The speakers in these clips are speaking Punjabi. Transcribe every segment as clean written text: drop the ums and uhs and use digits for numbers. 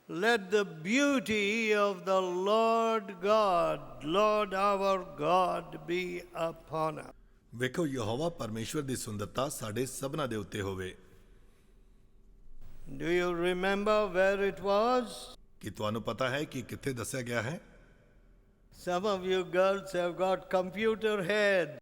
Let the beauty of the Lord God, Lord our God, be upon us. ਵੇਖੋ ਯਹੋਵਾ ਪਰਮੇਸ਼ਵਰ ਦੀ ਸੁੰਦਰਤਾ ਸਾਡੇ ਸਭਨਾਂ ਦੇ ਉੱਤੇ ਹੋਵੇ। Do you remember where it was? ਕੀ ਤੁਹਾਨੂੰ ਪਤਾ ਹੈ ਕਿ ਕਿੱਥੇ ਦੱਸਿਆ ਗਿਆ ਹੈ? Some of you girls have got computer heads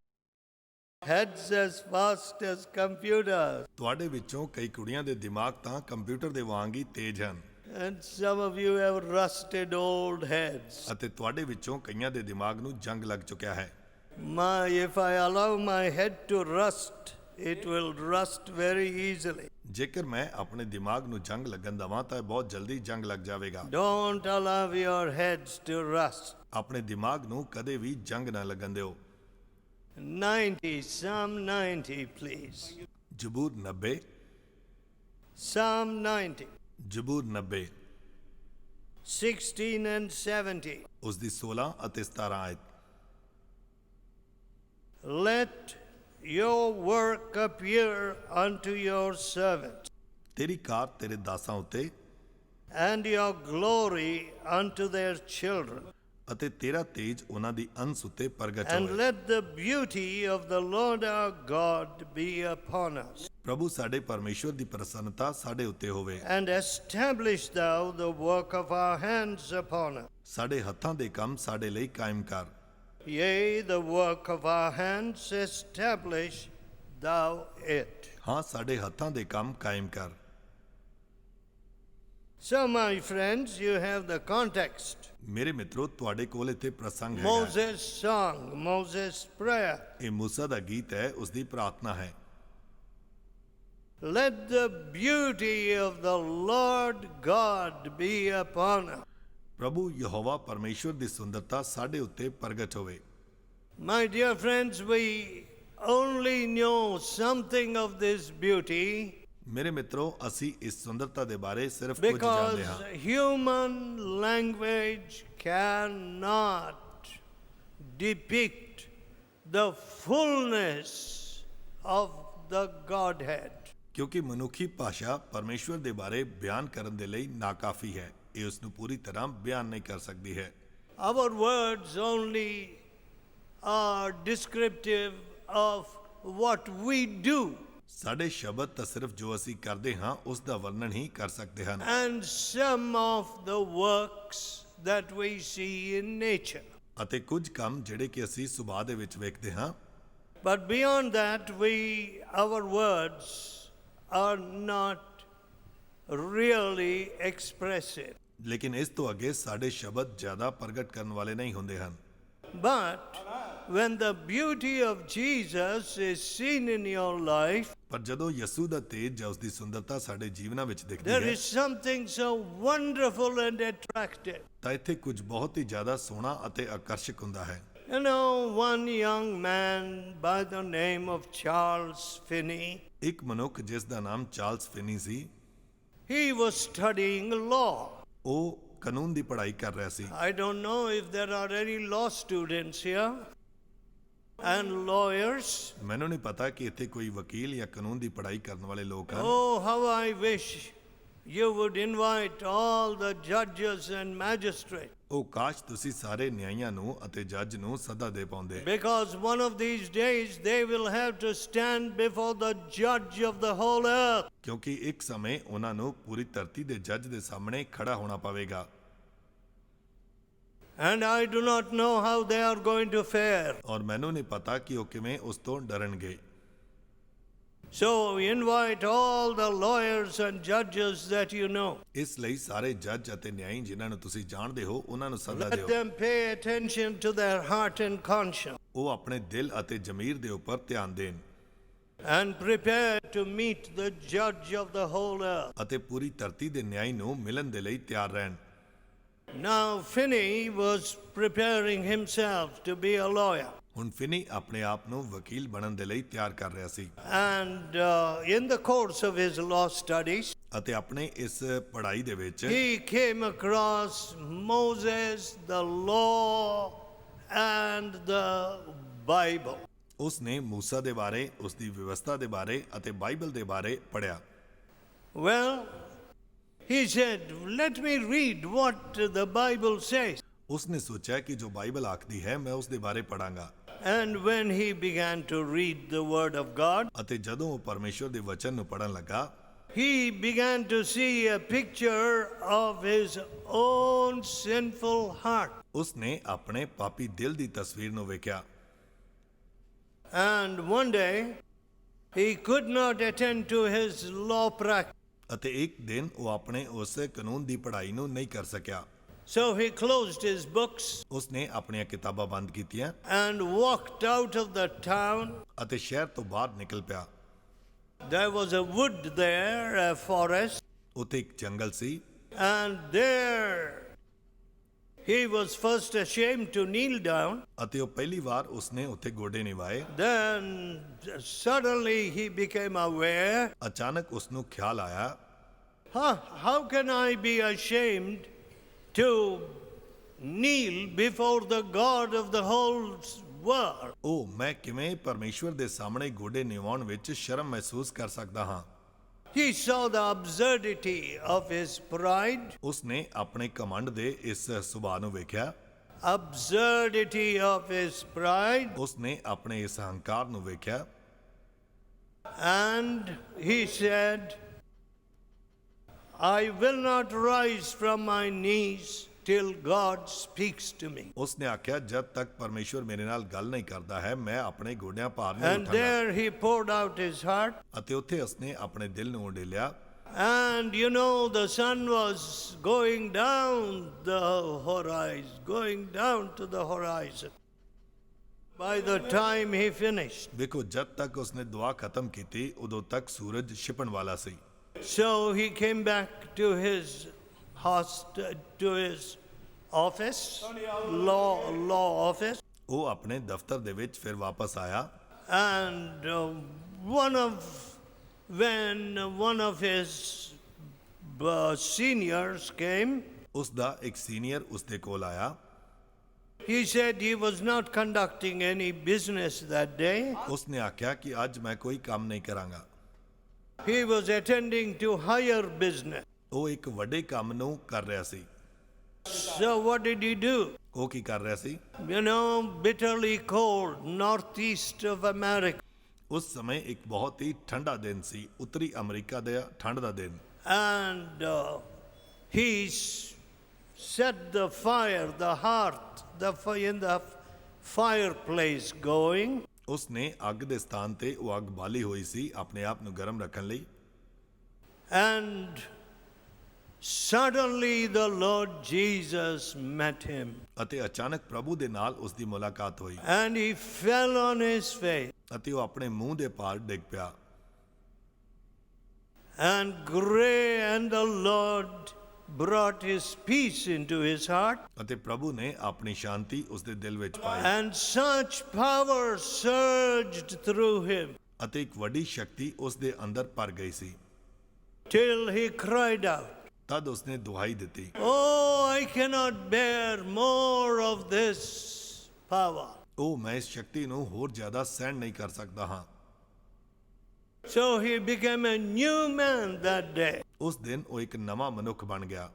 as fast as computers. ਤੁਹਾਡੇ ਵਿੱਚੋਂ ਕਈ ਕੁੜੀਆਂ ਦੇ ਦਿਮਾਗ ਤਾਂ ਕੰਪਿਊਟਰ ਦੇ ਵਾਂਗ ਹੀ ਤੇਜ਼ ਹਨ And some of you have rusted old heads. ਅਤੇ ਤੁਹਾਡੇ ਵਿੱਚੋਂ ਕਈਆਂ ਦੇ ਦਿਮਾਗ ਨੂੰ ਜੰਗ ਲੱਗ ਚੁੱਕਿਆ ਹੈ। If I allow my head to rust, it will rust very easily. ਜੇਕਰ ਮੈਂ ਆਪਣੇ ਦਿਮਾਗ ਨੂੰ ਜੰਗ ਲੱਗਣ ਦਵਾਂ ਤਾਂ ਬਹੁਤ ਜਲਦੀ ਜੰਗ ਲੱਗ ਜਾਵੇਗਾ। Don't allow your heads to rust. ਆਪਣੇ ਦਿਮਾਗ ਨੂੰ ਕਦੇ ਵੀ ਜੰਗ ਨਾ ਲੱਗਣ ਦਿਓ। 90, Psalm 90, please. ਜ਼ਬੂਰ 90 Psalm 90, ਜ਼ਬੂਰ 90 16 and 17. ਉਸ ਦੀ 16 ਅਤੇ 17 ਆਇਤ। Let your work appear unto your servants, ਤੇਰੀ ਕਾਰ ਤੇਰੇ ਦਾਸਾਂ ਉੱਤੇ and your glory unto their children. ਅਤੇ ਤੇਰਾ ਤੇਜ ਉਹਨਾਂ ਦੀ ਅੰਸ ਉੱਤੇ ਪ੍ਰਗਟ And ਹੋਵੇ। let the beauty of the Lord our God be upon us. ਪ੍ਰਭੂ ਸਾਡੇ ਪਰਮੇਸ਼ਵਰ ਦੀ ਪ੍ਰਸੰਨਤਾ ਸਾਡੇ ਉੱਤੇ ਹੋਵੇ। And establish thou the work of our hands upon us. ਸਾਡੇ ਹੱਥਾਂ ਦੇ ਕੰਮ ਸਾਡੇ ਲਈ ਕਾਇਮ ਕਰ। Yea, the work of our hands establish thou it. ਹਾਂ ਸਾਡੇ ਹੱਥਾਂ ਦੇ ਕੰਮ ਕਾਇਮ ਕਰ। So, my friends, you have the context. ਮੇਰੇ ਮਿੱਤਰੋ ਤੁਹਾਡੇ ਕੋਲ ਇੱਥੇ ਪ੍ਰਸੰਗ ਹੈ। Moses' song, Moses' prayer. ਇਹ ਮੂਸਾ ਦਾ ਗੀਤ ਹੈ, ਉਸ ਦੀ ਪ੍ਰਾਰਥਨਾ ਹੈ। Let the beauty of the Lord God be upon us. ਪ੍ਰਭੂ ਯਹੋਵਾ ਪਰਮੇਸ਼ਵਰ ਦੀ ਸੁੰਦਰਤਾ ਸਾਡੇ ਉੱਤੇ ਪ੍ਰਗਟ ਹੋਵੇ। My dear friends, we only know something of this beauty ਮੇਰੇ ਮਿੱਤਰੋ ਅਸੀਂ ਇਸ ਸੁੰਦਰਤਾ ਦੇ ਬਾਰੇ ਸਿਰਫ ਕੁਝ ਜਾਣਦੇ because ਹਾਂ human language cannot depict the fullness of the Godhead. ਕਿਉਂਕਿ ਮਨੁੱਖੀ ਭਾਸ਼ਾ ਪਰਮੇਸ਼ਵਰ ਦੇ ਬਾਰੇ ਬਿਆਨ ਕਰਨ ਦੇ ਲਈ ਨਾਕਾਫੀ ਹੈ। ਇਹ ਉਸ ਨੂੰ ਪੂਰੀ ਤਰ੍ਹਾਂ ਬਿਆਨ ਨਹੀਂ ਕਰ ਸਕਦੀ ਹੈ। Our words only are descriptive of what we do. ਸਾਡੇ ਸ਼ਬਦ ਤਾਂ ਸਿਰਫ ਜੋ ਅਸੀਂ ਕਰਦੇ ਹਾਂ ਉਸ ਦਾ ਵਰਣਨ ਹੀ ਕਰ ਸਕਦੇ ਹਨ And some of the works that we see in nature. ਅਤੇ ਕੁਝ ਕੰਮ ਜਿਹੜੇ ਕਿ ਅਸੀਂ ਸੁਭਾਅ ਦੇ ਵਿੱਚ ਵੇਖਦੇ ਹਾਂ। But beyond that, our words are not really expressive. ਲੇਕਿਨ ਇਸ ਤੋਂ ਅੱਗੇ ਸਾਡੇ ਸ਼ਬਦ ਜ਼ਿਆਦਾ ਪ੍ਰਗਟ ਕਰਨ ਵਾਲੇ ਨਹੀਂ ਹੁੰਦੇ ਹਨ। But when the beauty of Jesus is seen in your life, ਪਰ ਜਦੋਂ ਯਸੂ ਦਾ ਤੇਜ ਜਾਂ ਉਸ ਦੀ ਸੁੰਦਰਤਾ ਸਾਡੇ ਜੀਵਨਾਂ ਵਿੱਚ ਦਿਖਦੀ there ਹੈ is something so wonderful and attractive. ਤਾਂ ਇੱਥੇ ਕੁਝ ਬਹੁਤ ਹੀ ਜ਼ਿਆਦਾ ਸੋਹਣਾ ਅਤੇ ਆਕਰਸ਼ਕ ਹੁੰਦਾ ਹੈ। You know, one young man by the name of Charles Finney, ਇੱਕ ਮਨੁੱਖ ਜਿਸ ਦਾ ਨਾਮ ਚਾਰਲਸ ਫਿਨੀ ਸੀ, he was studying law. ਉਹ ਕਾਨੂੰਨ ਦੀ ਪੜ੍ਹਾਈ ਕਰ ਰਿਹਾ ਸੀ। I don't know if there are any law students here and lawyers. ਮੈਨੂੰ ਨਹੀਂ ਪਤਾ ਕਿ ਇੱਥੇ ਕੋਈ ਵਕੀਲ ਜਾਂ ਕਾਨੂੰਨ ਦੀ ਪੜ੍ਹਾਈ ਕਰਨ ਵਾਲੇ ਲੋਕ ਹਨ। Oh, how I wish you would invite all the judges and magistrates. ਉਹ ਕਾਸ਼ ਤੁਸੀਂ ਸਾਰੇ ਨਿਆਂਇਆਂ ਨੂੰ ਅਤੇ ਜੱਜ ਨੂੰ ਸੱਦਾ ਦੇ ਪਾਉਂਦੇ, Because one of these days they will have to stand before the judge of the whole earth. ਕਿਉਂਕਿ ਇੱਕ ਸਮੇਂ ਉਹਨਾਂ ਨੂੰ ਪੂਰੀ ਧਰਤੀ ਦੇ ਜੱਜ ਦੇ ਸਾਹਮਣੇ ਖੜਾ ਹੋਣਾ ਪਵੇਗਾ। And I do not know how they are going to fare. ਔਰ ਮੈਨੂੰ ਨਹੀਂ ਪਤਾ ਕਿ ਉਹ ਕਿਵੇਂ ਉਸ ਤੋਂ ਡਰਨਗੇ। So invite all the lawyers and judges that you know. ਇਸ ਲਈ ਸਾਰੇ ਜੱਜ ਅਤੇ ਨਿਆਂਈ ਜਿਨ੍ਹਾਂ ਨੂੰ ਤੁਸੀਂ ਜਾਣਦੇ ਹੋ ਉਹਨਾਂ ਨੂੰ ਸੱਦਾ Let ਦਿਓ। them pay attention to their heart and conscience ਉਹ ਆਪਣੇ ਦਿਲ ਅਤੇ ਜ਼ਮੀਰ ਦੇ ਉੱਪਰ ਧਿਆਨ ਦੇਣ and prepare to meet the judge of the whole earth. ਅਤੇ ਪੂਰੀ ਧਰਤੀ ਦੇ ਨਿਆਂਈ ਨੂੰ ਮਿਲਣ ਦੇ ਲਈ ਤਿਆਰ ਰਹਿਣ। Now Finney was preparing himself to be a lawyer. ਹੁਣ ਫਿਨੀ ਆਪਣੇ ਆਪ ਨੂੰ ਵਕੀਲ ਬਣਨ ਦੇ ਲਈ ਤਿਆਰ ਕਰ ਰਿਹਾ ਸੀ And in the course of his law studies, ਅਤੇ ਆਪਣੇ ਇਸ ਪੜ੍ਹਾਈ ਦੇ ਵਿੱਚ he came across Moses, the law, and the Bible. ਉਸ ਨੇ ਮੂਸਾ ਦੇ ਬਾਰੇ, ਉਸ ਦੀ ਵਿਵਸਥਾ ਦੇ ਬਾਰੇ ਅਤੇ ਬਾਈਬਲ ਦੇ ਬਾਰੇ ਪੜ੍ਹਿਆ। Well, He said, let me read what the Bible says. ਉਸਨੇ ਸੋਚਿਆ ਕਿ ਜੋ ਬਾਈਬਲ ਆਖਦੀ ਹੈ ਮੈਂ ਉਸ ਦੇ ਬਾਰੇ ਪੜਾਂਗਾ। And when he began to read the Word of God, ਅਤੇ ਜਦੋਂ ਉਹ ਪਰਮੇਸ਼ਵਰ ਦੇ ਵਚਨ ਨੂੰ ਪੜਨ ਲੱਗਾ, he began to see a picture of his own sinful heart. ਉਸਨੇ ਆਪਣੇ ਪਾਪੀ ਦਿਲ ਦੀ ਤਸਵੀਰ ਨੂੰ ਵੇਖਿਆ। And one day, he could not attend to his law practice. ਅਤੇ ਇੱਕ ਦਿਨ ਉਹ ਆਪਣੇ ਉਸ ਕਾਨੂੰਨ ਦੀ ਪੜ੍ਹਾਈ ਨੂੰ ਨਹੀਂ ਕਰ ਸਕਿਆ। So he closed his books ਉਸਨੇ ਆਪਣੀਆਂ ਕਿਤਾਬਾਂ ਬੰਦ ਕੀਤੀਆਂ and walked out of the town. ਅਤੇ ਸ਼ਹਿਰ ਤੋਂ ਬਾਹਰ ਨਿਕਲ ਪਿਆ। There was a wood there, a forest, ਉੱਥੇ ਇੱਕ ਜੰਗਲ ਸੀ and there he was first ashamed to kneel down. ਅਤੇ ਉਹ ਪਹਿਲੀ ਵਾਰ ਉਸਨੇ ਉੱਥੇ ਗੋਡੇ ਨਿਵਾਏ। Then suddenly he became aware, ਅਚਾਨਕ ਉਸਨੂੰ ਖਿਆਲ ਆਇਆ, how can I be ashamed to kneel before the God of the whole world? ਉਹ ਮੈਂ ਕਿਵੇਂ ਪਰਮੇਸ਼ਵਰ ਦੇ ਸਾਹਮਣੇ ਗੋਡੇ ਨਿਵਾਉਣ ਵਿੱਚ ਸ਼ਰਮ ਮਹਿਸੂਸ ਕਰ ਸਕਦਾ ਹਾਂ। He saw the absurdity of his pride, ਉਸਨੇ ਆਪਣੇ ਘਮੰਡ ਦੇ ਇਸ ਸੁਭਾਅ ਨੂੰ ਵੇਖਿਆ। absurdity of his pride, ਉਸਨੇ ਆਪਣੇ ਇਸ ਹੰਕਾਰ ਨੂੰ ਵੇਖਿਆ and he said, I will not rise from my knees till God speaks to me. ਉਸਨੇ ਆਖਿਆ ਜਦ ਤੱਕ ਪਰਮੇਸ਼ਵਰ ਮੇਰੇ ਨਾਲ ਗੱਲ ਨਹੀਂ ਕਰਦਾ ਹੈ ਮੈਂ ਆਪਣੇ ਗੋਡਿਆਂ ਭਾਰ ਨਹੀਂ And ਉਠਾਂਗਾ। there he poured out his heart. ਅਤੇ ਉੱਥੇ ਉਸਨੇ ਆਪਣੇ ਦਿਲ ਨੂੰ ਉਡੇਲਿਆ। And you know, the sun was going down the horizon, going down to the horizon. By the time he finished. ਵੇਖੋ ਜਦ ਤੱਕ ਉਸਨੇ ਦੁਆ ਖਤਮ ਕੀਤੀ ਉਦੋਂ ਤੱਕ ਸੂਰਜ ਛਿਪਣ ਵਾਲਾ ਸੀ। So he came back to his office, law office, ਉਹ ਆਪਣੇ ਦਫ਼ਤਰ ਦੇ ਵਿੱਚ ਫਿਰ ਵਾਪਸ ਆਇਆ and when one of his seniors came, ਉਸ ਦਾ ਇੱਕ ਸੀਨੀਅਰ ਉਸ ਦੇ ਕੋਲ ਆਇਆ। he said he was not conducting any business that day. ਉਸਨੇ ਆਖਿਆ ਕਿ ਅੱਜ ਮੈਂ ਕੋਈ ਕੰਮ ਨਹੀਂ ਕਰਾਂਗਾ। He was attending to higher business. ਉਹ ਇੱਕ ਵੱਡੇ ਕੰਮ ਨੂੰ ਕਰ ਰਿਹਾ ਸੀ। So what did he do? ਉਹ ਕੀ ਕਰ ਰਿਹਾ ਸੀ? You know, bitterly cold, northeast of America. ਉਸ ਸਮੇਂ ਇੱਕ ਬਹੁਤ ਹੀ ਠੰਡਾ ਦਿਨ ਸੀ, ਉੱਤਰੀ ਅਮਰੀਕਾ ਦਾ ਠੰਡ ਦਾ ਦਿਨ। And he set the fire, the hearth, in the fireplace going. ਉਸਨੇ ਅੱਗ ਦੇ ਸਥਾਨ ਤੇ ਉਹ ਅੱਗ ਬਾਲੀ ਹੋਈ ਸੀ ਆਪਣੇ ਆਪ ਨੂੰ ਗਰਮ ਰੱਖਣ ਲਈ। And suddenly the Lord Jesus met him. ਅਤੇ ਅਚਾਨਕ ਪ੍ਰਭੂ ਦੇ ਨਾਲ ਉਸ ਦੀ ਮੁਲਾਕਾਤ ਹੋਈ And he fell on his face. ਅਤੇ ਉਹ ਆਪਣੇ ਮੂੰਹ ਦੇ ਭਾਰ ਡਿੱਗ ਪਿਆ। And the Lord brought his peace into his heart. ਅਤੇ ਪ੍ਰਭੂ ਨੇ ਆਪਣੀ ਸ਼ਾਂਤੀ ਉਸ ਦੇ ਦਿਲ ਵਿੱਚ ਪਾਈ And such power surged through him ਅਤੇ ਇੱਕ ਵੱਡੀ ਸ਼ਕਤੀ ਉਸ ਦੇ ਅੰਦਰ ਭਰ ਗਈ ਸੀ। till he cried out, ਤਦ ਉਸਨੇ ਦੁਹਾਈ ਦਿੱਤੀ, Oh, I cannot bear more of this power. ਉਹ ਮੈਂ ਇਸ ਸ਼ਕਤੀ ਨੂੰ ਹੋਰ ਜ਼ਿਆਦਾ ਸਹਿਣ ਨਹੀਂ ਕਰ ਸਕਦਾ ਹਾਂ। So he became a new man that day, ਉਸ ਦਿਨ ਉਹ ਇੱਕ ਨਵਾਂ ਮਨੁੱਖ ਬਣ ਗਿਆ,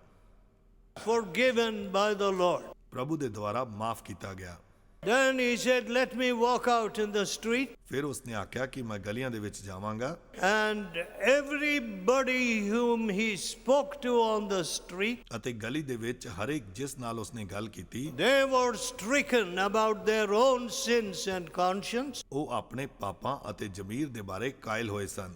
forgiven by the Lord. ਪ੍ਰਭੂ ਦੇ ਦੁਆਰਾ ਮਾਫ ਕੀਤਾ ਗਿਆ। Then he said, let me walk out in the street. ਫਿਰ ਉਸਨੇ ਆਖਿਆ ਕਿ ਮੈਂ ਗਲੀਆਂ ਦੇ ਵਿੱਚ ਜਾਵਾਂਗਾ And everybody whom he spoke to on the street, ਅਤੇ ਗਲੀ ਦੇ ਵਿੱਚ ਹਰ ਇੱਕ ਜਿਸ ਨਾਲ ਉਸਨੇ ਗੱਲ ਕੀਤੀ they were stricken about their own sins and conscience. ਉਹ ਆਪਣੇ ਪਾਪਾਂ ਅਤੇ ਜ਼ਮੀਰ ਦੇ ਬਾਰੇ ਕਾਇਲ ਹੋਏ ਸਨ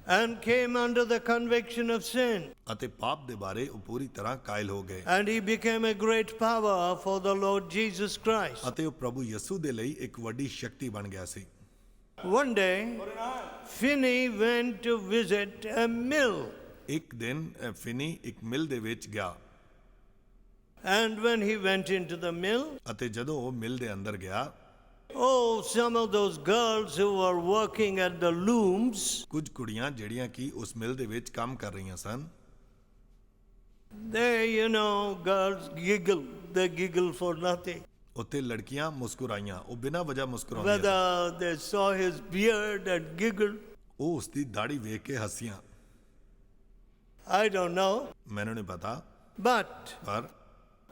And came under the conviction of sin. ਅਤੇ ਪਾਪ ਦੇ ਬਾਰੇ ਉਹ ਪੂਰੀ ਤਰ੍ਹਾਂ ਕਾਇਲ ਹੋ ਗਏ And he became a great power for the Lord Jesus Christ. ਅਤੇ ਉਹ ਪ੍ਰਭੂ ਯਿਸੂ ਦੇ ਲਈ ਇੱਕ ਵੱਡੀ ਸ਼ਕਤੀ ਬਣ ਗਿਆ ਸੀ। One day, Finney went to visit a mill. ਇੱਕ ਦਿਨ ਫਿਨੀ ਇੱਕ ਮਿਲ ਦੇ ਵਿੱਚ ਗਿਆ And when he went into the mill, ਅਤੇ ਜਦੋਂ ਉਹ ਮਿਲ ਦੇ ਅੰਦਰ ਗਿਆ oh, some of those girls who were working at the looms, ਕੁਝ ਕੁੜੀਆਂ ਜਿਹੜੀਆਂ ਕਿ ਉਸ ਮਿਲ ਦੇ ਵਿੱਚ ਕੰਮ ਕਰ ਰਹੀਆਂ ਸਨ they, girls giggle. They giggle for nothing. ਉੱਥੇ ਲੜਕੀਆਂ ਮੁਸਕਰਾਈਆਂ, ਉਹ ਬਿਨਾਂ ਵਜ੍ਹਾ ਮੁਸਕਰਾਉਂਦੀਆਂ ਸਨ। Whether they saw his beard and giggled. ਉਹ ਉਸ ਦੀ ਦਾੜੀ ਵੇਖ ਕੇ ਹੱਸੀਆਂ I don't know. ਮੈਨੂੰ ਨਹੀਂ ਪਤਾ, But ਪਰ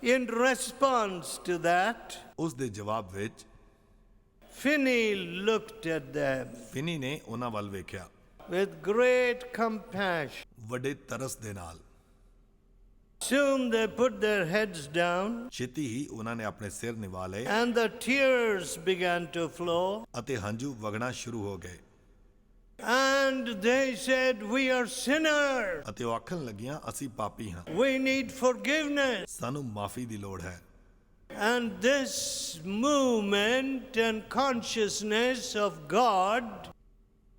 in response to that, ਉਸ ਦੇ ਜਵਾਬ ਵਿੱਚ Finney looked at them ਫਿਨੀ ਨੇ ਉਹਨਾਂ ਵੱਲ ਵੇਖਿਆ with great compassion. ਵੱਡੇ ਤਰਸ ਦੇ ਨਾਲ। Soon they put their heads down, ਛੇਤੀ ਹੀ ਉਹਨਾਂ ਨੇ ਆਪਣੇ ਸਿਰ ਨਿਵਾ ਲਏ and the tears began to flow. ਅਤੇ ਹੰਝੂ ਵਗਣਾ ਸ਼ੁਰੂ ਹੋ ਗਏ And they said, "We are sinners. ਅਤੇ ਉਹ ਆਖਣ ਲੱਗੀਆਂ, ਅਸੀਂ ਪਾਪੀ ਹਾਂ, We need forgiveness." ਸਾਨੂੰ ਮਾਫੀ ਦੀ ਲੋੜ ਹੈ। And this movement and consciousness of God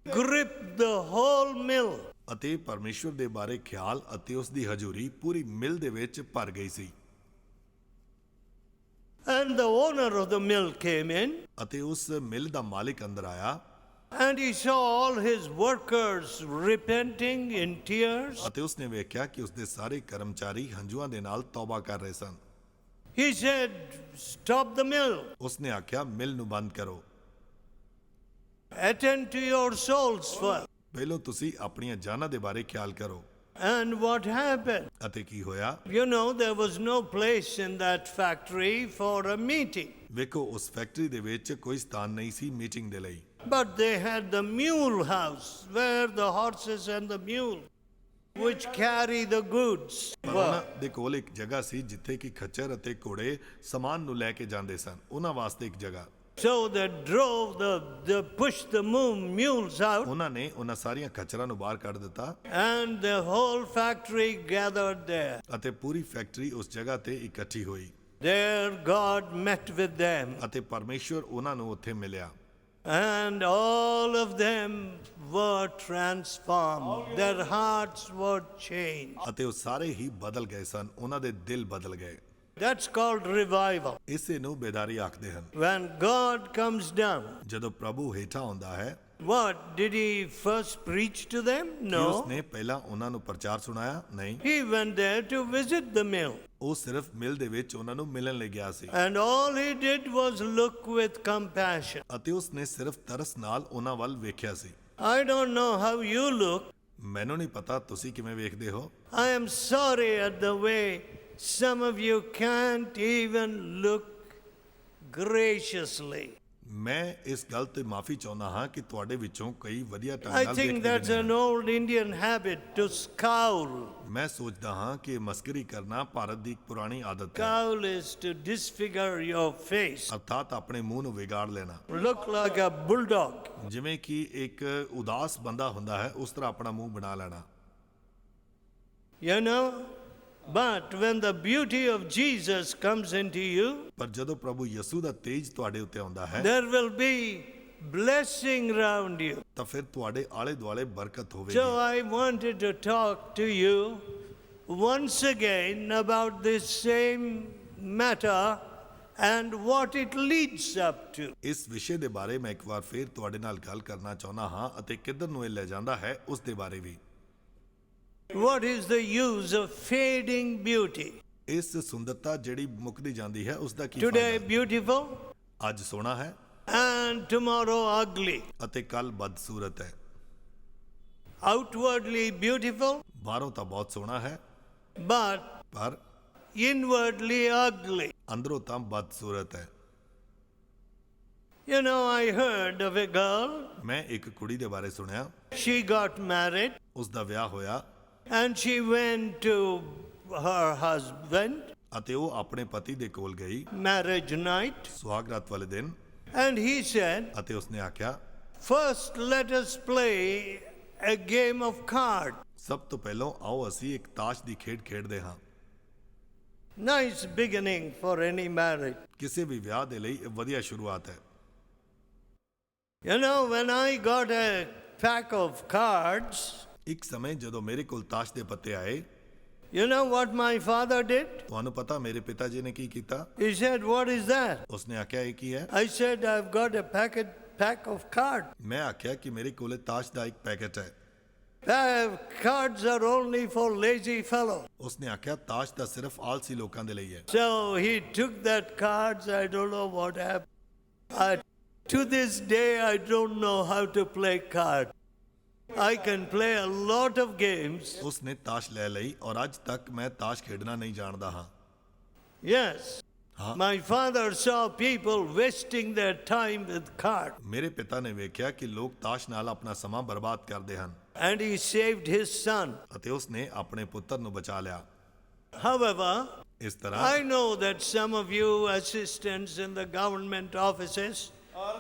gripped the whole mill. ਅਤੇ ਪਰਮੇਸ਼ਵਰ ਦੇ ਬਾਰੇ ਖਿਆਲ ਅਤੇ ਉਸ ਦੀ ਹਜ਼ੂਰੀ ਪੂਰੀ ਮਿਲ ਦੇ ਵਿੱਚ ਭਰ ਗਈ ਸੀ। And the owner of the mill came in, ਅਤੇ ਉਸ ਮਿਲ ਦਾ ਮਾਲਿਕ ਅੰਦਰ ਆਇਆ and he saw all his workers repenting in tears. ਅਤੇ ਉਸਨੇ ਵੇਖਿਆ ਕਿ ਉਸਦੇ ਸਾਰੇ ਕਰਮਚਾਰੀ ਹੰਝੂਆਂ ਦੇ ਨਾਲ ਤੌਬਾ ਕਰ ਰਹੇ ਸਨ। He said, "Stop the mill. ਉਸਨੇ ਆਖਿਆ, ਮਿਲ ਨੂੰ ਬੰਦ ਕਰੋ, Attend to your souls first." ਪਹਿਲੋਂ ਤੁਸੀਂ ਆਪਣੀਆਂ ਜਾਨਾਂ ਦੇ ਬਾਰੇ ਖਿਆਲ ਕਰੋ। And what happened? ਅਤੇ ਕੀ ਹੋਇਆ? You know, there was no place in that factory for a meeting. ਵੇਖੋ, ਉਸ ਫੈਕਟਰੀ ਦੇ ਵਿੱਚ ਕੋਈ ਸਥਾਨ ਨਹੀਂ ਸੀ ਮੀਟਿੰਗ ਦੇ ਲਈ, But they had the mule house where the horses and the mule which carry the goods ਪਰ were. ਉਹਨਾਂ ਦੇ ਕੋਲ ਇੱਕ ਜਗ੍ਹਾ ਸੀ ਜਿੱਥੇ ਕਿ ਖੱਚਰ ਅਤੇ ਘੋੜੇ ਸਮਾਨ ਨੂੰ ਲੈ ਕੇ ਜਾਂਦੇ ਸਨ। ਉਹਨਾਂ ਵਾਸਤੇ ਇੱਕ ਜਗ੍ਹਾ। So they drove pushed the mules out, ਉਹਨਾਂ ਨੇ ਉਹਨਾਂ ਸਾਰੀਆਂ ਖੱਚਰਾਂ ਨੂੰ ਬਾਹਰ ਕੱਢ ਦਿੱਤਾ and the whole factory gathered there. ਅਤੇ ਪੂਰੀ ਫੈਕਟਰੀ ਉਸ ਜਗ੍ਹਾ ਤੇ ਇਕੱਠੀ ਹੋਈ There God met with them, ਅਤੇ ਪਰਮੇਸ਼ਵਰ ਉਹਨਾਂ ਨੂੰ ਉੱਥੇ ਮਿਲਿਆ and all of them were transformed. Their hearts were changed. ਅਤੇ ਉਹ ਸਾਰੇ ਹੀ ਬਦਲ ਗਏ ਸਨ, ਉਹਨਾਂ ਦੇ ਦਿਲ ਬਦਲ ਗਏ। That's called revival. ਇਸੇ ਨੂੰ ਬੇਦਾਰੀ ਆਖਦੇ ਹਨ। When God comes down, ਜਦੋਂ ਪ੍ਰਭੂ ਹੇਠਾਂ ਆਉਂਦਾ ਹੈ, what did he first preach to them? Ki No. ਉਸਨੇ ਪਹਿਲਾਂ ਉਹਨਾਂ ਨੂੰ ਪ੍ਰਚਾਰ ਸੁਣਾਇਆ? ਨਹੀਂ, He went there to visit the mill. ਉਹ ਸਿਰਫ ਮਿਲ ਦੇ ਵਿੱਚ ਉਹਨਾਂ ਨੂੰ ਮਿਲਣ ਲਈ ਗਿਆ ਸੀ And all he did was look with compassion. ਅਤੇ ਉਸਨੇ ਸਿਰਫ ਤਰਸ ਨਾਲ ਉਹਨਾਂ ਵੱਲ ਵੇਖਿਆ ਸੀ। I don't know how you look. ਮੈਨੂੰ ਨਹੀਂ ਪਤਾ ਤੁਸੀਂ ਕਿਵੇਂ ਵੇਖਦੇ ਹੋ। I am sorry at the way some of you can't even look graciously. ਮੈਂ ਇਸ ਗੱਲ ਤੇ ਮਾਫੀ ਚਾਹੁੰਦਾ ਹਾਂ ਕਿ ਤੁਹਾਡੇ ਵਿੱਚੋਂ ਕਈ ਵਧੀਆ ਢੰਗ I ਨਾਲ think ਵੇਖਦੇ that's ਨਹੀਂ an ਹਨ। old Indian habit to scowl. ਮੈਂ ਸੋਚਦਾ ਹਾਂ ਕਿ ਮਸਕਰੀ ਕਰਨਾ ਭਾਰਤ ਦੀ ਇੱਕ ਪੁਰਾਣੀ ਆਦਤ ਹੈ, Scowl is to disfigure your face, ਅਰਥਾਤ ਆਪਣੇ ਮੂੰਹ ਨੂੰ ਵਿਗਾੜ ਲੈਣਾ। look like a bulldog. ਜਿਵੇਂ ਕਿ ਇੱਕ ਉਦਾਸ ਬੰਦਾ ਹੁੰਦਾ ਹੈ, ਉਸ ਤਰ੍ਹਾਂ ਆਪਣਾ ਮੂੰਹ ਬਣਾ ਲੈਣਾ। You know? But when the beauty of Jesus comes into you, ਪਰ ਜਦੋਂ ਪ੍ਰਭੂ ਯਿਸੂ ਦਾ ਤੇਜ ਤੁਹਾਡੇ ਉੱਤੇ ਆਉਂਦਾ ਹੈ, there will be blessing around you. ਤਾਂ ਫਿਰ ਤੁਹਾਡੇ ਆਲੇ ਦੁਆਲੇ ਬਰਕਤ So ਹੋਵੇਗੀ। I wanted to talk to you once again about this same matter and what it leads up to. ਇਸ ਵਿਸ਼ੇ ਦੇ ਬਾਰੇ ਮੈਂ ਇੱਕ ਵਾਰ ਫਿਰ ਤੁਹਾਡੇ ਨਾਲ ਗੱਲ ਕਰਨਾ ਚਾਹੁੰਦਾ ਹਾਂ ਅਤੇ ਕਿੱਧਰ ਨੂੰ ਇਹ ਲੈ ਜਾਂਦਾ ਹੈ ਉਸ ਦੇ ਬਾਰੇ ਵੀ। What is the use of fading beauty? ਇਸ ਸੁੰਦਰਤਾ ਜਿਹੜੀ ਮੁੱਕਦੀ ਜਾਂਦੀ ਹੈ ਉਸ ਦਾ ਕੀ Today ਫਾਇਦਾ? beautiful ਅੱਜ ਸੋਹਣਾ ਹੈ and tomorrow ugly. ਅਤੇ ਕੱਲ ਬਦਸੂਰਤ ਹੈ। Outwardly beautiful ਬਾਹਰੋਂ ਤਾਂ ਬਹੁਤ ਸੋਹਣਾ ਹੈ but ਪਰ inwardly ugly. ਅੰਦਰੋਂ ਤਾਂ ਬਦਸੂਰਤ ਹੈ। You know, I heard of a girl. ਮੈਂ ਇੱਕ ਕੁੜੀ ਦੇ ਬਾਰੇ ਸੁਣਿਆ, She got married ਉਸ ਦਾ ਵਿਆਹ ਹੋਇਆ and she went to her husband, ਅਤੇ ਉਹ ਆਪਣੇ ਪਤੀ ਦੇ ਕੋਲ ਗਈ marriage night, ਸੁਹਾਗ ਰਾਤ ਵਾਲੇ ਦਿਨ and he said, ਅਤੇ ਉਸਨੇ ਆਖਿਆ, "First let us play a game of cards." ਸਭ ਤੋਂ ਪਹਿਲਾਂ ਆਓ ਅਸੀਂ ਇੱਕ ਤਾਸ਼ ਦੀ ਖੇਡ ਖੇਡਦੇ ਹਾਂ। Nice beginning for any marriage. ਕਿਸੇ ਵੀ ਵਿਆਹ ਦੇ ਲਈ ਇਹ ਵਧੀਆ ਸ਼ੁਰੂਆਤ ਹੈ। You know, when I got a pack of cards, ਇੱਕ ਸਮੇਂ ਜਦੋਂ ਮੇਰੇ ਕੋਲ ਤਾਸ਼ ਦੇ ਪੱਤੇ ਆਏ, you know what my father did? ਤੁਹਾਨੂੰ ਪਤਾ ਮੇਰੇ ਪਿਤਾ ਜੀ ਨੇ ਕੀ ਕੀਤਾ? He said, "What is that?" ਉਸਨੇ ਆਖਿਆ, ਇਹ ਕੀ ਹੈ? I said, "I've got a pack of cards." ਮੈਂ ਆਖਿਆ ਕਿ ਮੇਰੇ ਕੋਲ ਤਾਸ਼ ਦਾ ਇੱਕ ਪੈਕੇਟ ਹੈ। Cards are only for lazy fellows. ਉਸਨੇ ਆਖਿਆ ਤਾਸ਼ ਤਾਂ ਸਿਰਫ ਆਲਸੀ ਲੋਕਾਂ ਦੇ ਲਈ ਹੈ। So he took that cards. I don't know what happened. To this day, I don't know how to play cards. I can play a lot of games. ਉਸਨੇ ਤਾਸ਼ ਲੈ ਲਈ ਔਰ ਅੱਜ ਤੱਕ ਮੈਂ ਤਾਸ਼ ਖੇਡਣਾ ਨਹੀਂ ਜਾਣਦਾ ਹਾਂ। Yes. Huh? My father saw people wasting their time with cards, ਮੇਰੇ ਪਿਤਾ ਨੇ ਵੇਖਿਆ ਕਿ ਲੋਕ ਤਾਸ਼ ਨਾਲ ਆਪਣਾ ਸਮਾਂ ਬਰਬਾਦ ਕਰਦੇ ਹਨ and he saved his son. ਅਤੇ ਉਸਨੇ ਆਪਣੇ ਪੁੱਤਰ ਨੂੰ ਬਚਾ ਲਿਆ। However, ਇਸ ਤਰ੍ਹਾਂ I know that some of you assistants in the government offices,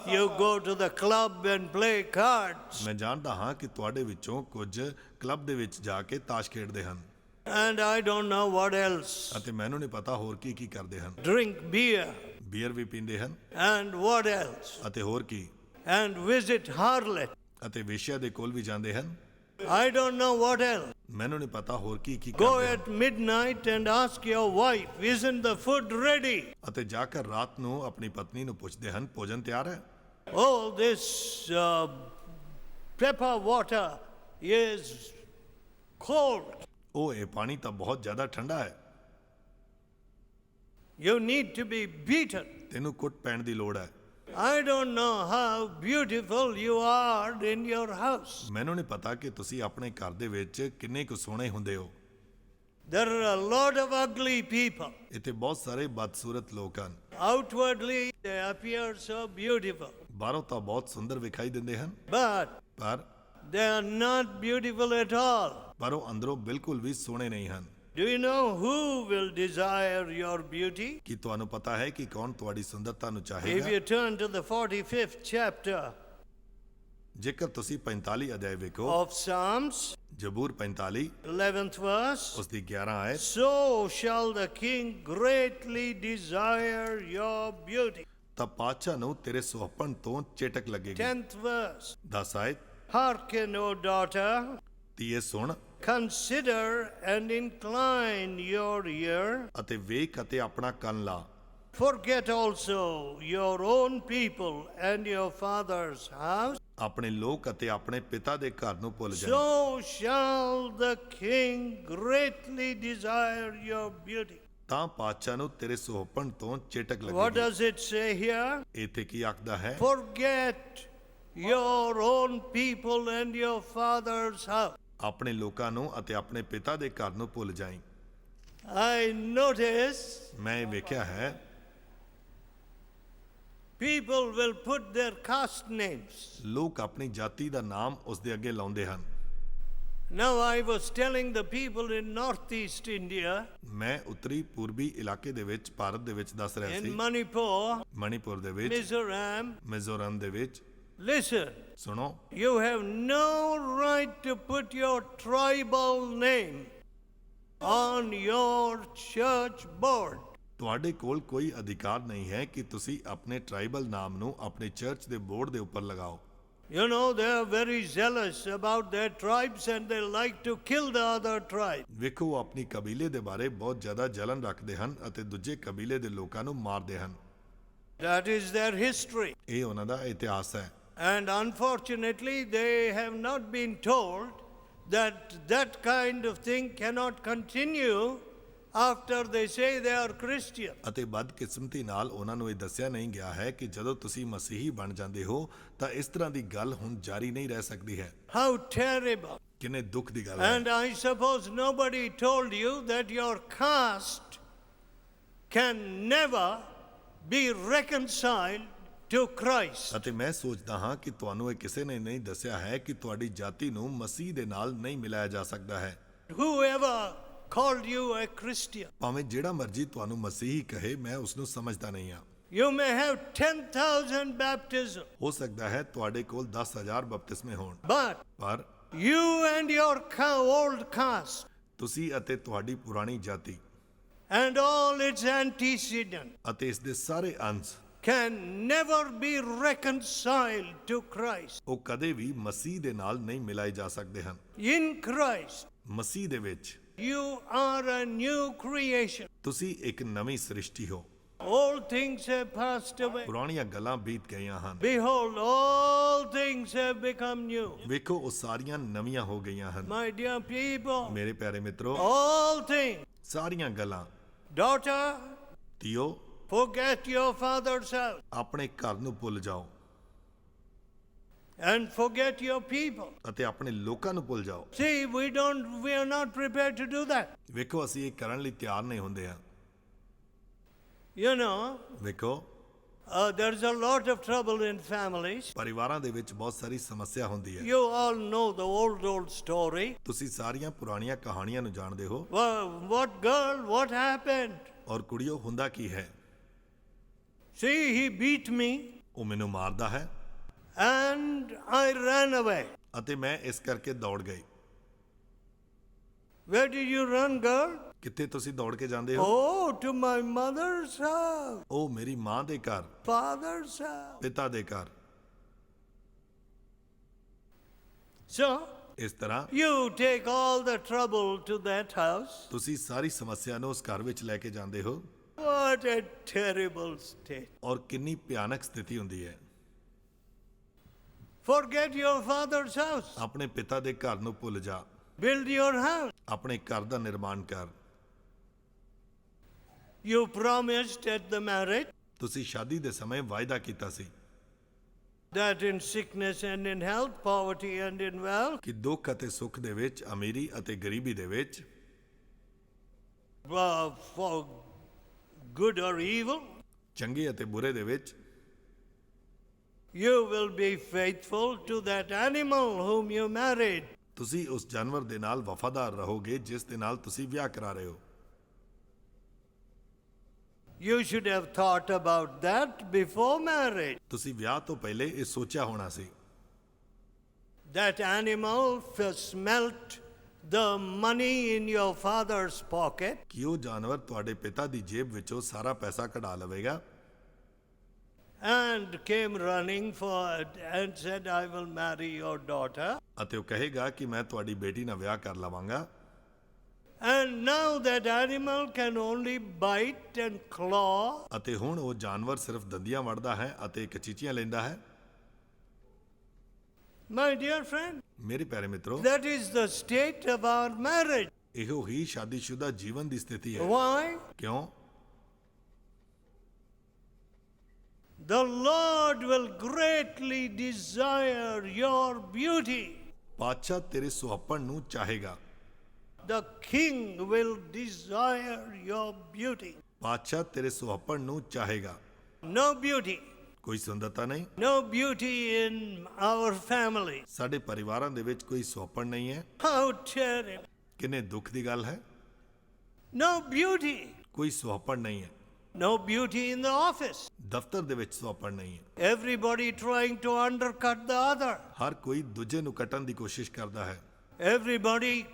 you go to the club and play cards. ਮੈਂ ਜਾਣਦਾ ਹਾਂ ਕਿ ਤੁਹਾਡੇ ਵਿੱਚੋਂ ਕੁਝ ਕਲੱਬ ਦੇ ਵਿੱਚ ਜਾ ਕੇ ਤਾਸ਼ ਖੇਡਦੇ ਹਨ And I don't know what else. ਅਤੇ ਮੈਨੂੰ ਨਹੀਂ ਪਤਾ ਹੋਰ ਕੀ ਕੀ ਕਰਦੇ ਹਨ। Drink beer. ਬੀਅਰ ਵੀ ਪੀਂਦੇ ਹਨ And what else? ਅਤੇ ਹੋਰ ਕੀ, And visit harlot. ਅਤੇ ਵੇਸ਼ਿਆ ਦੇ ਕੋਲ ਵੀ ਜਾਂਦੇ ਹਨ। I don't know what else. ਮੈਨੂੰ ਨਹੀਂ ਪਤਾ ਹੋਰ ਕੀ ਕੀ Go ਕਰਦੇ ਹਨ। at midnight and ask your wife, isn't the food ready? ਅਤੇ ਜਾ ਕੇ ਰਾਤ ਨੂੰ ਆਪਣੀ ਪਤਨੀ ਨੂੰ ਪੁੱਛਦੇ ਹਨ, ਭੋਜਨ ਤਿਆਰ ਹੈ? Oh, this pepper water is cold. ਉਹ ਇਹ ਪਾਣੀ ਤਾਂ ਬਹੁਤ ਜ਼ਿਆਦਾ ਠੰਡਾ ਹੈ, You need to be beaten. ਤੈਨੂੰ ਕੁੱਟ ਪੈਣ ਦੀ ਲੋੜ ਹੈ। I don't know how beautiful you are in your house. ਮੈਨੂੰ ਨਹੀਂ ਪਤਾ ਕਿ ਤੁਸੀਂ ਆਪਣੇ ਘਰ ਦੇ ਵਿੱਚ ਕਿੰਨੇ ਕੁ ਸੋਹਣੇ ਹੁੰਦੇ ਹੋ। There are a lot of ugly people. ਇੱਥੇ ਬਹੁਤ ਸਾਰੇ ਬਦਸੂਰਤ ਲੋਕ ਹਨ। Outwardly, they appear so beautiful, ਬਾਹਰੋਂ ਤਾਂ ਬਹੁਤ ਸੁੰਦਰ ਵਿਖਾਈ ਦਿੰਦੇ ਹਨ, but ਪਰ they are not beautiful at all. ਉਹ ਅੰਦਰੋਂ ਬਿਲਕੁਲ ਵੀ ਸੋਹਣੇ ਨਹੀਂ ਹਨ। Do you know who will desire your beauty? ਕੀ ਤੁਹਾਨੂੰ ਪਤਾ ਹੈ ਕਿ ਕੌਣ ਤੁਹਾਡੀ ਸੁੰਦਰਤਾ ਨੂੰ If ਚਾਹੇਗਾ? you turn to the 45th chapter ਜੇਕਰ ਤੁਸੀਂ 45 ਅਧਿਆਇ ਵੇਖੋ, of Psalms, ਜ਼ਬੂਰ 45 11th verse, ਉਸ ਦੀ 11 ਆਇਤ, so shall the king greatly desire your beauty. ਤਾਂ ਪਾਤਸ਼ਾਹ ਨੂੰ ਤੇਰੇ ਸੁਹੱਪਣ ਤੋਂ ਚੇਟਕ ਲੱਗੇਗੀ। 10th verse, 10 ਆਇਤ, hearken, O daughter, ਧੀਏ ਸੁਣ consider and incline your ear. ਅਤੇ ਵੇਖ ਅਤੇ ਆਪਣਾ ਕੰਨ ਲਾ। Forget also your own people and your father's house. ਆਪਣੇ ਲੋਕ ਅਤੇ ਆਪਣੇ ਪਿਤਾ ਦੇ ਘਰ ਨੂੰ ਭੁੱਲ ਜਾ। So shall the king greatly desire your beauty. ਤਾਂ ਪਾਤਸ਼ਾਹ ਨੂੰ ਤੇਰੇ ਸੁਹੱਪਣ ਤੋਂ ਚੇਟਕ What ਲੱਗੇਗੀ। does it say here? ਇੱਥੇ ਕੀ ਆਖਦਾ ਹੈ? Forget your own people and your father's house. ਆਪਣੇ ਲੋਕਾਂ ਨੂੰ ਅਤੇ ਆਪਣੇ ਪਿਤਾ ਦੇ ਘਰ ਨੂੰ ਭੁੱਲ ਜਾਈਂ। I notice ਮੈਂ ਇਹ ਵੇਖਿਆ ਹੈ people will put their caste names. ਲੋਕ ਆਪਣੀ ਜਾਤੀ ਦਾ ਨਾਮ ਉਸ ਦੇ ਅੱਗੇ ਲਾਉਂਦੇ ਹਨ। Now I was telling the people in northeast India, ਮੈਂ ਉੱਤਰੀ ਪੂਰਬੀ ਇਲਾਕੇ ਦੇ ਵਿੱਚ ਭਾਰਤ ਦੇ ਵਿੱਚ ਦੱਸ ਰਿਹਾ in ਸੀ, Manipur, ਮਣੀਪੁਰ ਦੇ ਵਿੱਚ, Mizoram, ਮਿਜ਼ੋਰਮ ਦੇ ਵਿੱਚ। listen, ਸੁਣੋ, you have no right to put your tribal name on your church board. ਤੁਹਾਡੇ ਕੋਲ ਕੋਈ ਅਧਿਕਾਰ ਨਹੀਂ ਹੈ ਕਿ ਤੁਸੀਂ ਆਪਣੇ ਟ੍ਰਾਈਬਲ ਨਾਮ ਨੂੰ ਆਪਣੇ ਚਰਚ ਦੇ ਬੋਰਡ ਦੇ ਉੱਪਰ ਲਗਾਓ। You know, they are very zealous about their tribes and they like to kill the other tribe. ਵੇਖੋ, ਉਹ ਆਪਣੀ ਕਬੀਲੇ ਦੇ ਬਾਰੇ ਬਹੁਤ ਜ਼ਿਆਦਾ ਜਲਨ ਰੱਖਦੇ ਹਨ ਅਤੇ ਦੂਜੇ ਕਬੀਲੇ ਦੇ ਲੋਕਾਂ ਨੂੰ ਮਾਰਦੇ ਹਨ। That is their history. ਇਹ ਉਹਨਾਂ ਦਾ ਇਤਿਹਾਸ ਹੈ। And unfortunately, they have not been told that that kind of thing cannot continue after they say they are Christian. ਅਤੇ ਬਦਕਿਸਮਤੀ ਨਾਲ ਉਹਨਾਂ ਨੂੰ ਇਹ ਦੱਸਿਆ ਨਹੀਂ ਗਿਆ ਹੈ ਕਿ ਜਦੋਂ ਤੁਸੀਂ ਮਸੀਹੀ ਬਣ ਜਾਂਦੇ ਹੋ ਤਾਂ ਇਸ ਤਰ੍ਹਾਂ ਦੀ ਗੱਲ ਹੁਣ ਜਾਰੀ ਨਹੀਂ ਰਹਿ ਸਕਦੀ ਹੈ। How terrible. ਕਿੰਨੇ ਦੁੱਖ ਦੀ ਗੱਲ ਹੈ। And I suppose nobody told you that your caste can never be reconciled to Christ. ਅਤੇ ਮੈਂ ਸੋਚਦਾ ਹਾਂ ਕਿ ਤੁਹਾਨੂੰ ਇਹ ਕਿਸੇ ਨੇ ਨਹੀਂ ਦੱਸਿਆ ਹੈ ਕਿ ਤੁਹਾਡੀ ਜਾਤੀ ਨੂੰ ਮਸੀਹ ਦੇ ਨਾਲ ਨਹੀਂ ਮਿਲਾਇਆ ਜਾ ਸਕਦਾ ਹੈ। Whoever called you a Christian, ਭਾਵੇਂ ਜਿਹੜਾ ਮਰਜ਼ੀ ਤੁਹਾਨੂੰ ਮਸੀਹੀ ਕਹੇ, ਮੈਂ ਉਸ ਨੂੰ ਸਮਝਦਾ ਨਹੀਂ ਹਾਂ। you may have 10,000 baptisms, ਹੋ ਸਕਦਾ ਹੈ ਤੁਹਾਡੇ ਕੋਲ 10,000 ਬਪਤਿਸਮੇ ਹੋਣ, but ਪਰ you and your old caste ਤੁਸੀਂ ਅਤੇ ਤੁਹਾਡੀ ਪੁਰਾਣੀ ਜਾਤੀ and all its antecedents ਅਤੇ ਇਸ ਦੇ ਸਾਰੇ ਅੰਸ਼ can never be reconciled to Christ. ਉਹ ਕਦੇ ਵੀ ਮਸੀਹ ਦੇ ਨਾਲ ਨਹੀਂ ਮਿਲਾਏ ਜਾ ਸਕਦੇ ਹਨ। In Christ, ਮਸੀਹ ਦੇ ਵਿੱਚ you are a new creation. ਤੁਸੀਂ ਇੱਕ ਨਵੀਂ ਸ੍ਰਿਸ਼ਟੀ ਹੋ। All things have passed away. ਪੁਰਾਣੀਆਂ ਗੱਲਾਂ ਬੀਤ ਗਈਆਂ ਹਨ। Behold, all things have become new. ਵੇਖੋ, ਉਹ ਸਾਰੀਆਂ ਨਵੀਆਂ ਹੋ ਗਈਆਂ ਹਨ। My dear people, ਮੇਰੇ ਪਿਆਰੇ ਮਿੱਤਰੋ, all things. ਸਾਰੀਆਂ ਗੱਲਾਂ, Daughter, ਧੀਓ, forget your father's house. ਆਪਣੇ ਘਰ ਨੂੰ ਭੁੱਲ ਜਾਓ and forget your people. ਅਤੇ ਆਪਣੇ ਲੋਕਾਂ ਨੂੰ ਭੁੱਲ ਜਾਓ। See, we are not prepared to do that. ਵੇਖੋ ਅਸੀਂ ਇਹ ਕਰਨ ਲਈ ਤਿਆਰ ਨਹੀਂ ਹੁੰਦੇ ਹਾਂ। You know, ਵੇਖੋ there's a lot of trouble in families. ਪਰਿਵਾਰਾਂ ਦੇ ਵਿੱਚ ਬਹੁਤ ਸਾਰੀ ਸਮੱਸਿਆ ਹੁੰਦੀ ਹੈ। You all know the old story. ਤੁਸੀਂ ਸਾਰੀਆਂ ਪੁਰਾਣੀਆਂ ਕਹਾਣੀਆਂ ਨੂੰ ਜਾਣਦੇ ਹੋ। What girl, what happened? ਔਰ ਕੁੜੀਓ ਹੁੰਦਾ ਕੀ ਹੈ? See, he beat me ਉਹ ਮੈਨੂੰ ਮਾਰਦਾ ਹੈ and I ran away. ਅਤੇ ਮੈਂ ਇਸ ਕਰਕੇ ਦੌੜ ਗਈ। Where did you run, girl? ਕਿੱਥੇ ਤੁਸੀਂ ਦੌੜ ਕੇ ਜਾਂਦੇ ਹੋ? Oh, to my mother's house, ਉਹ ਮੇਰੀ ਮਾਂ ਦੇ ਘਰ, father's house. ਪਿਤਾ ਦੇ ਘਰ। So, ਇਸ ਤਰ੍ਹਾਂ you take all the trouble to that house. ਤੁਸੀਂ ਸਾਰੀ ਸਮੱਸਿਆ ਨੂੰ ਉਸ ਘਰ ਵਿੱਚ ਲੈ ਕੇ ਜਾਂਦੇ ਹੋ। What a terrible state. ਔਰ ਕਿੰਨੀ ਭਿਆਨਕ ਸਥਿਤੀ ਹੁੰਦੀ ਹੈ। Forget your father's house. ਆਪਣੇ ਪਿਤਾ ਦੇ ਘਰ ਨੂੰ ਭੁੱਲ ਜਾ। Build your house. ਆਪਣੇ ਘਰ ਦਾ ਨਿਰਮਾਣ ਕਰ। You promised at the marriage ਤੁਸੀਂ ਸ਼ਾਦੀ ਦੇ ਸਮੇਂ ਵਾਅਦਾ ਕੀਤਾ ਸੀ that in sickness and in health, poverty and in wealth, ਕਿ ਦੁੱਖ ਅਤੇ ਸੁੱਖ ਦੇ ਵਿੱਚ, ਅਮੀਰੀ ਅਤੇ ਗਰੀਬੀ ਦੇ ਵਿੱਚ, for good or evil, ਚੰਗੇ ਅਤੇ ਬੁਰੇ ਦੇ ਵਿੱਚ, you will be faithful to that animal whom you married. ਤੁਸੀਂ ਉਸ ਜਾਨਵਰ ਦੇ ਨਾਲ ਵਫਾਦਾਰ ਰਹੋਗੇ ਜਿਸ ਦੇ ਨਾਲ ਤੁਸੀਂ ਵਿਆਹ ਕਰਾ ਰਹੇ ਹੋ। You should have thought about that before marriage. ਤੁਸੀਂ ਵਿਆਹ ਤੋਂ ਪਹਿਲੇ ਇਹ ਸੋਚਿਆ ਹੋਣਾ ਸੀ। That animal smelt the money in your father's pocket ਕਿ ਉਹ ਜਾਨਵਰ ਤੁਹਾਡੇ ਪਿਤਾ ਦੀ ਜੇਬ ਵਿੱਚੋਂ ਸਾਰਾ ਪੈਸਾ ਕਢਾ ਲਵੇਗਾ and came running forward and said, I will marry your daughter. ਅਤੇ ਉਹ ਕਹੇਗਾ ਕਿ ਮੈਂ ਤੁਹਾਡੀ ਬੇਟੀ ਨਾਲ ਵਿਆਹ ਕਰ ਲਵਾਂਗਾ। And now that animal can only bite and claw. ਅਤੇ ਹੁਣ ਉਹ ਜਾਨਵਰ ਸਿਰਫ ਦੰਦੀਆਂ ਵੜਦਾ ਹੈ ਅਤੇ ਕਚੀਚੀਆਂ ਲੈਂਦਾ ਹੈ। My dear friend, ਮੇਰੇ ਪਿਆਰੇ ਮਿੱਤਰੋ, that is the state of our marriage. ਇਹੋ ਹੀ ਸ਼ਾਦੀशुदा ਜੀਵਨ ਦੀ ਸਥਿਤੀ ਹੈ। Why? ਕਿਉਂ? The Lord will greatly desire your beauty. ਪਾਤਸ਼ਾਹ ਤੇਰੇ ਸੁਹੱਪਣ ਨੂੰ ਚਾਹੇਗਾ। The king will desire your beauty. ਪਾਤਸ਼ਾਹ ਤੇਰੇ ਸੁਹੱਪਣ ਨੂੰ ਚਾਹੇਗਾ। No beauty. ਕੋਈ ਸੁੰਦਰਤਾ ਨਹੀਂ। No beauty in our family. ਸਾਡੇ ਪਰਿਵਾਰਾਂ ਦੇ ਵਿੱਚ ਕੋਈ ਸੁਹੱਪਣ ਨਹੀਂ ਹੈ। How terrible. ਕਿੰਨੇ ਦੁੱਖ ਦੀ ਗੱਲ ਹੈ। No beauty. ਕੋਈ ਸੁਹੱਪਣ ਨਹੀਂ ਹੈ। No beauty in the office. ਦਫ਼ਤਰ ਦੇ ਵਿੱਚ ਸੁਹੱਪਣ ਨਹੀਂ ਹੈ। Everybody trying to undercut the other. ਹਰ ਕੋਈ ਦੂਜੇ ਨੂੰ ਕੱਟਣ ਦੀ ਕੋਸ਼ਿਸ਼ ਕਰਦਾ ਹੈ। Everybody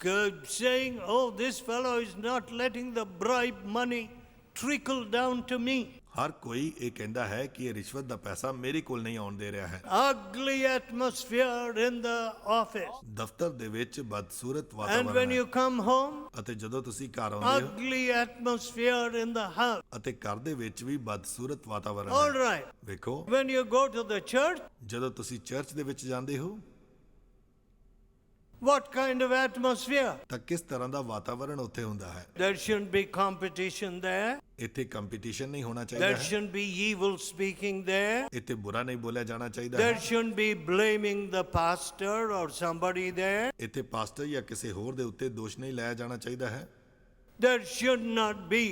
saying, oh, this fellow is not letting the bribe money trickle down to me. ਹਰ ਕੋਈ ਇਹ ਕਹਿੰਦਾ ਹੈ ਕਿ ਇਹ ਰਿਸ਼ਵਤ ਦਾ ਪੈਸਾ ਮੇਰੇ ਕੋਲ ਨਹੀਂ ਆਉਣ ਦੇ ਰਿਹਾ ਹੈ। Ugly atmosphere in the office. ਦਫ਼ਤਰ ਦੇ ਵਿੱਚ ਬਦਸੂਰਤ And ਵਾਤਾਵਰਣ when you ਹੈ come home, ਅਤੇ ਜਦੋਂ ਤੁਸੀਂ ਘਰ ਆਉਂਦੇ ਹੋ ugly atmosphere in the house. ਅਤੇ ਘਰ ਦੇ ਵਿੱਚ ਵੀ ਬਦਸੂਰਤ ਵਾਤਾਵਰਣ All ਹੈ। right. ਵੇਖੋ When you go to the church, ਜਦੋਂ ਤੁਸੀਂ ਚਰਚ ਦੇ ਵਿੱਚ ਜਾਂਦੇ ਹੋ what kind of atmosphere? ਤਾਂ ਕਿਸ ਤਰ੍ਹਾਂ ਦਾ ਵਾਤਾਵਰਣ ਉੱਥੇ ਹੁੰਦਾ ਹੈ। There shouldn't be competition there. ਇੱਥੇ ਕੰਪੀਟੀਸ਼ਨ ਨਹੀਂ ਹੋਣਾ ਚਾਹੀਦਾ There ਹੈ। shouldn't be evil speaking there. ਇੱਥੇ ਬੁਰਾ ਨਹੀਂ ਬੋਲਿਆ ਜਾਣਾ ਚਾਹੀਦਾ There ਹੈ। shouldn't be blaming the pastor or somebody there. ਇੱਥੇ ਪਾਸਟਰ ਜਾਂ ਕਿਸੇ ਹੋਰ ਦੇ ਉੱਤੇ ਦੋਸ਼ ਨਹੀਂ ਲਾਇਆ ਜਾਣਾ ਚਾਹੀਦਾ ਹੈ। There should not be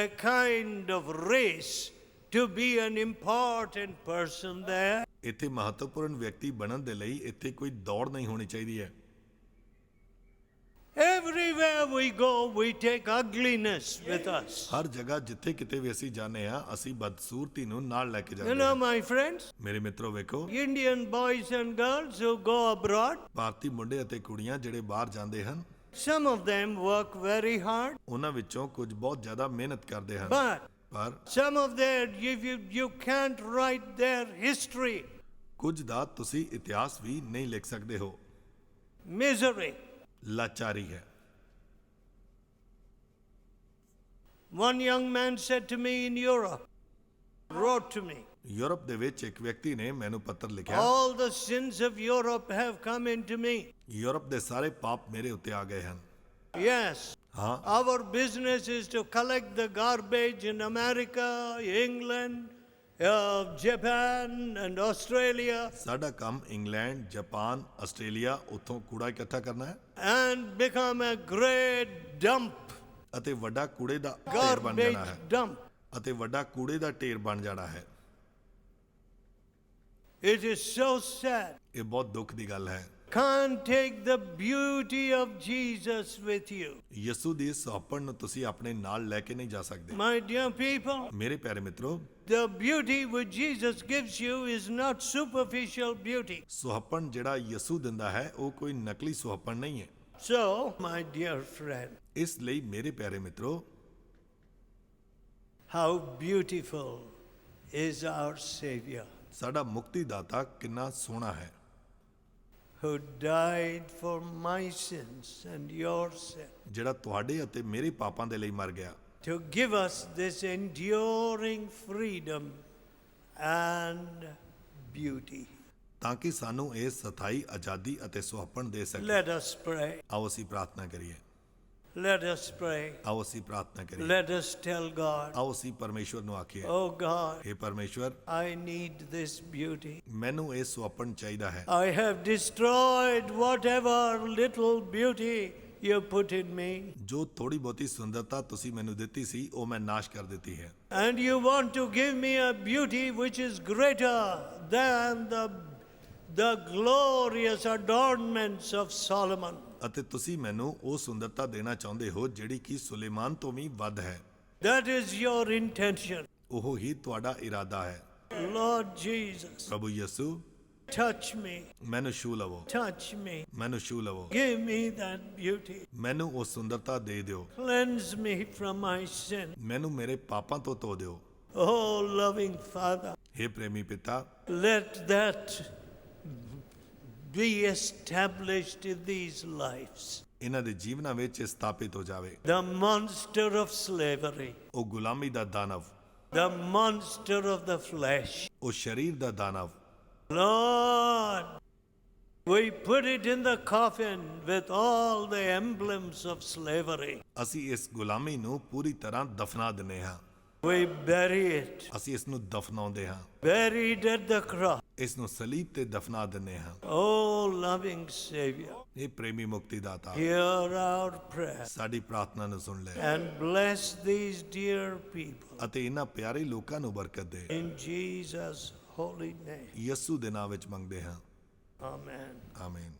a kind of race to be an important person there. ਇੱਥੇ ਮਹੱਤਵਪੂਰਨ ਵਿਅਕਤੀ ਬਣਨ ਦੇ ਲਈ ਇੱਥੇ ਕੋਈ ਦੌੜ ਨਹੀਂ ਹੋਣੀ ਚਾਹੀਦੀ ਹੈ। Everywhere we go, we take ugliness with us. ਹਰ ਜਗ੍ਹਾ ਜਿੱਥੇ ਕਿਤੇ ਵੀ ਅਸੀਂ ਜਾਂਦੇ ਹਾਂ ਅਸੀਂ ਬਦਸੂਰਤੀ ਨੂੰ ਨਾਲ ਲੈ ਕੇ You ਜਾਂਦੇ know, ਹਾਂ। my friends, ਮੇਰੇ ਮਿੱਤਰੋ ਵੇਖੋ Indian boys and girls who go abroad, ਭਾਰਤੀ ਮੁੰਡੇ ਅਤੇ ਕੁੜੀਆਂ ਜਿਹੜੇ ਬਾਹਰ ਜਾਂਦੇ ਹਨ some of them work very hard, ਉਹਨਾਂ ਵਿੱਚੋਂ ਕੁਝ ਬਹੁਤ ਜ਼ਿਆਦਾ ਮਿਹਨਤ ਕਰਦੇ ਹਨ but ਪਰ some of their, you can't write their history. ਕੁਝ ਦਾ ਤੁਸੀਂ ਇਤਿਹਾਸ ਵੀ ਨਹੀਂ ਲਿਖ ਸਕਦੇ ਹੋ। Misery. ਲਾਚਾਰੀ ਹੈ। One young man said to me in Europe, wrote to me, Europe ਦੇ ਵਿੱਚ ਇੱਕ ਵਿਅਕਤੀ ਨੇ ਮੈਨੂੰ ਪੱਤਰ ਲਿਖਿਆ, all the sins of Europe have come into me. Europe ਦੇ ਸਾਰੇ ਪਾਪ ਮੇਰੇ ਉੱਤੇ ਆ ਗਏ ਹਨ। Yes. ਹਾਂ Our business is to collect the garbage in America, England, Japan and Australia, ਸਾਡਾ ਕੰਮ ਇੰਗਲੈਂਡ, ਜਾਪਾਨ, ਆਸਟ੍ਰੇਲੀਆ ਉੱਥੋਂ ਕੂੜਾ ਇਕੱਠਾ ਕਰਨਾ ਹੈ and become a great dump, ਅਤੇ ਵੱਡਾ ਕੂੜੇ ਦਾ ਢੇਰ ਬਣ ਜਾਣਾ garbage ਹੈ dump. ਅਤੇ ਵੱਡਾ ਕੂੜੇ ਦਾ ਢੇਰ ਬਣ ਜਾਣਾ ਹੈ। It is so sad. ਇਹ ਬਹੁਤ ਦੁੱਖ ਦੀ ਗੱਲ ਹੈ। Can't take the beauty of Jesus with you. ਯਿਸੂ ਦੀ ਸੁਹੱਪਣ ਨੂੰ ਤੁਸੀਂ ਆਪਣੇ ਨਾਲ ਲੈ ਕੇ ਨਹੀਂ ਜਾ ਸਕਦੇ। My dear people, ਮੇਰੇ ਪਿਆਰੇ ਮਿੱਤਰੋ, the beauty which Jesus gives you is not superficial beauty. ਸੁਹੱਪਣ ਜਿਹੜਾ ਯਿਸੂ ਦਿੰਦਾ ਹੈ ਉਹ ਕੋਈ ਨਕਲੀ ਸੁਹੱਪਣ ਨਹੀਂ ਹੈ। So, my dear friend, ਇਸ ਲਈ ਮੇਰੇ ਪਿਆਰੇ ਮਿੱਤਰੋ, how beautiful is our Savior, ਸਾਡਾ ਮੁਕਤੀ ਦਾਤਾ ਕਿੰਨਾ ਸੋਹਣਾ ਹੈ, who died for my sins and your sin, ਜਿਹੜਾ ਤੁਹਾਡੇ ਅਤੇ ਮੇਰੇ ਪਾਪਾਂ ਦੇ ਲਈ ਮਰ ਗਿਆ, to give us this enduring freedom and beauty. ਤਾਂ ਕਿ ਸਾਨੂੰ ਇਹ ਸਥਾਈ ਆਜ਼ਾਦੀ ਅਤੇ ਸੁਹੱਪਣ ਦੇ ਸਕੇ। Let us pray. ਆਓ ਅਸੀਂ ਪ੍ਰਾਰਥਨਾ ਕਰੀਏ। Let us pray. ਆਓ ਅਸੀਂ ਪ੍ਰਾਰਥਨਾ ਕਰੀਏ। Let us tell God, ਆਓ ਅਸੀਂ ਪਰਮੇਸ਼ਵਰ ਨੂੰ ਆਖੀਏ, oh God, हे ਪਰਮੇਸ਼ਵਰ, I need this beauty. ਮੈਨੂੰ ਇਹ ਸੁਹੱਪਣ ਚਾਹੀਦਾ ਹੈ। I have destroyed whatever little beauty you put in me. ਜੋ ਥੋੜੀ ਬਹੁਤੀ ਸੁੰਦਰਤਾ ਤੁਸੀਂ ਮੈਨੂੰ ਦਿੱਤੀ ਸੀ ਉਹ ਮੈਂ ਨਾਸ਼ ਕਰ ਦਿੱਤੀ ਹੈ। And you want to give me a beauty which is greater than the glorious adornments of Solomon. ਅਤੇ ਤੁਸੀਂ ਮੈਨੂੰ ਉਹ ਸੁੰਦਰਤਾ ਦੇਣਾ ਚਾਹੁੰਦੇ ਹੋ ਜਿਹੜੀ ਕਿ ਸੁਲੇਮਾਨ ਤੋਂ ਵੀ ਵੱਧ ਹੈ। That is your intention. ਉਹ ਹੀ ਤੁਹਾਡਾ ਇਰਾਦਾ ਹੈ। Lord Jesus, ਪ੍ਰਭੂ ਯਿਸੂ, touch me, ਮੈਨੂੰ ਛੂ ਲਵੋ, touch me. ਮੈਨੂੰ ਛੂ ਲਵੋ, Give me that beauty. ਮੈਨੂੰ ਉਹ ਸੁੰਦਰਤਾ ਦੇ ਦਿਓ, Cleanse me from my sin. ਮੈਨੂੰ ਮੇਰੇ ਪਾਪਾਂ ਤੋਂ ਧੋ ਦਿਓ। Oh, loving Father, हे ਪ੍ਰੇਮੀ ਪਿਤਾ, let that be established in these lives. ਇਹਨਾਂ ਦੇ ਜੀਵਨਾਂ ਵਿੱਚ ਸਥਾਪਿਤ ਹੋ ਜਾਵੇ। The monster of slavery, ਉਹ ਗੁਲਾਮੀ ਦਾ ਦਾਨਵ, the monster of the flesh. ਉਹ ਸਰੀਰ ਦਾ ਦਾਨਵ, Lord, we put it in the coffin with all the emblems of slavery. ਅਸੀਂ ਇਸ ਗੁਲਾਮੀ ਨੂੰ ਪੂਰੀ ਤਰ੍ਹਾਂ ਦਫਨਾ ਦਿੰਦੇ ਹਾਂ। We bury it, ਅਸੀਂ ਇਸ ਨੂੰ ਦਫਨਾਉਂਦੇ ਹਾਂ, buried at the cross. ਇਸ ਨੂੰ ਸਲੀਬ ਤੇ ਦਫਨਾ ਦਿੰਦੇ ਹਾਂ। Oh, loving Savior, ਇਹ ਪ੍ਰੇਮੀ ਮੁਕਤੀ ਦਾਤਾ, hear our prayer ਸਾਡੀ ਪ੍ਰਾਰਥਨਾ ਨੂੰ ਸੁਣ ਲੈ and bless these dear people. ਅਤੇ ਇਹਨਾਂ ਪਿਆਰੇ ਲੋਕਾਂ ਨੂੰ ਬਰਕਤ ਦੇ। In Jesus' holy name. ਯਿਸੂ ਦੇ ਨਾਮ ਵਿੱਚ ਮੰਗਦੇ ਹਾਂ, Amen. ਆਮੀਨ।